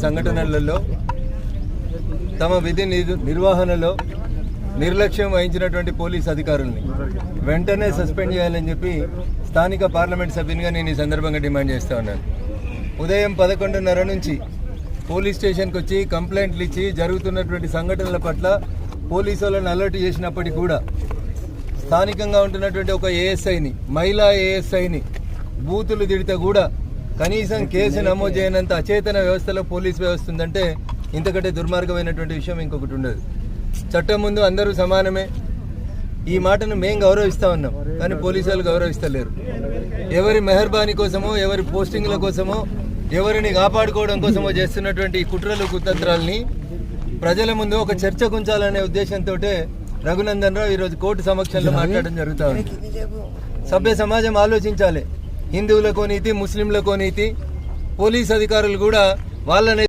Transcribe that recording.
సంఘటనలలో తమ విధి నిర్వహణలో నిర్లక్ష్యం వహించినటువంటి పోలీస్ అధికారుల్ని వెంటనే సస్పెండ్ చేయాలని చెప్పి స్థానిక పార్లమెంట్ సభ్యునిగా నేను ఈ సందర్భంగా డిమాండ్ చేస్తా ఉన్నాను. ఉదయం 11:30 నుంచి పోలీస్ స్టేషన్కి వచ్చి కంప్లైంట్లు ఇచ్చి జరుగుతున్నటువంటి సంఘటనల పట్ల పోలీసు వాళ్ళని అలర్ట్ చేసినప్పటికీ కూడా స్థానికంగా ఉంటున్నటువంటి ఒక ఏఎస్ఐని, మహిళా ఏఎస్ఐని బూతులు తిడితే కూడా కనీసం కేసు నమోదు చేయనంత అచేతన వ్యవస్థలో పోలీస్ వ్యవస్థ ఉందంటే ఇంతకంటే దుర్మార్గమైనటువంటి విషయం ఇంకొకటి ఉండదు. చట్టం ముందు అందరూ సమానమే. ఈ మాటను మేము గౌరవిస్తూ ఉన్నాం, కానీ పోలీసు వాళ్ళు గౌరవిస్తలేరు. ఎవరి మెహర్బానీ కోసమో, ఎవరి పోస్టింగ్ల కోసమో, ఎవరిని కాపాడుకోవడం కోసమో చేస్తున్నటువంటి కుట్రలు కుతంత్రాలని ప్రజల ముందు ఒక చర్చ ఉంచాలనే ఉద్దేశంతో రఘునందన్ రావు ఈరోజు కోర్టు సమక్షంలో మాట్లాడడం జరుగుతూ ఉంది. సభ్య సమాజం ఆలోచించాలి. హిందువులకో నీతి, ముస్లింలకో నీతి. పోలీస్ అధికారులు కూడా వాళ్ళని